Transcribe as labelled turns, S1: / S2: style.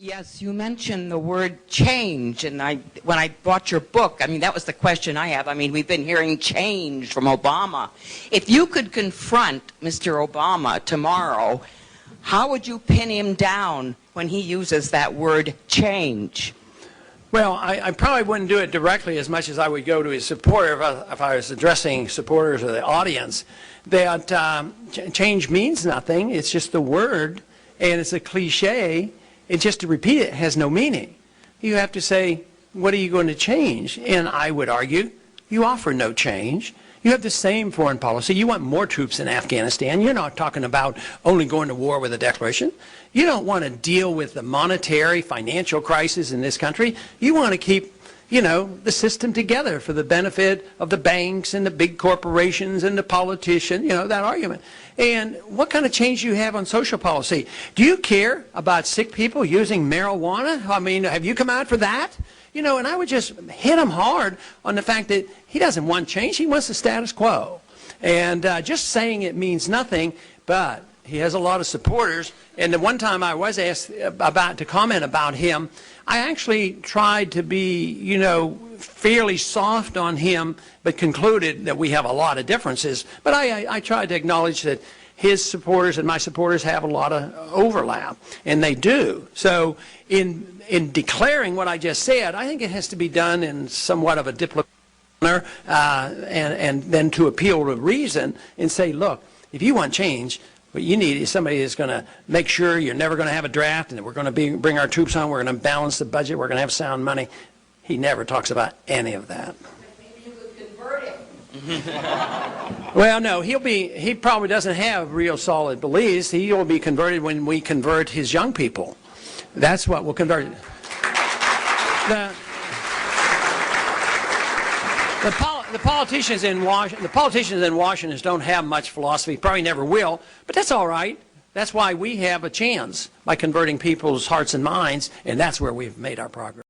S1: Yes, you mentioned the word change, and when I bought your book, I mean, that was the question I have. I mean, we've been hearing change from Obama. If you could confront Mr. Obama tomorrow, how would you pin him down when he uses that word change?
S2: Well, I probably wouldn't do it directly as much as I would go to his supporter if I was addressing supporters or the audience. That change means nothing. It's just the word, and it's a cliche. And just to repeat it has no meaning. You have to say, what are you going to change? And I would argue, you offer no change. You have the same foreign policy. You want more troops in Afghanistan. You're not talking about only going to war with a declaration. You don't want to deal with the monetary, financial crisis in this country. You want to keep, the system together for the benefit of the banks and the big corporations and the politicians, that argument. And what kind of change do you have on social policy? Do you care about sick people using marijuana? I mean, have you come out for that? And I would just hit him hard on the fact that he doesn't want change. He wants the status quo. And just saying it means nothing, but he has a lot of supporters. And the one time I was asked to comment about him, I actually tried to be, fairly soft on him, but concluded that we have a lot of differences. But I tried to acknowledge that his supporters and my supporters have a lot of overlap, and they do. So in declaring what I just said, I think it has to be done in somewhat of a diplomatic manner, and then to appeal to reason and say, look, if you want change, what you need is somebody that's going to make sure you're never going to have a draft and that we're going to bring our troops home, we're going to balance the budget, we're going to have sound money. He never talks about any of that.
S1: Maybe you could convert him.
S2: Well, no, he probably doesn't have real solid beliefs. He will be converted when we convert his young people. That's what will convert. The politicians in Washington don't have much philosophy, probably never will, but that's all right. That's why we have a chance by converting people's hearts and minds, and that's where we've made our progress.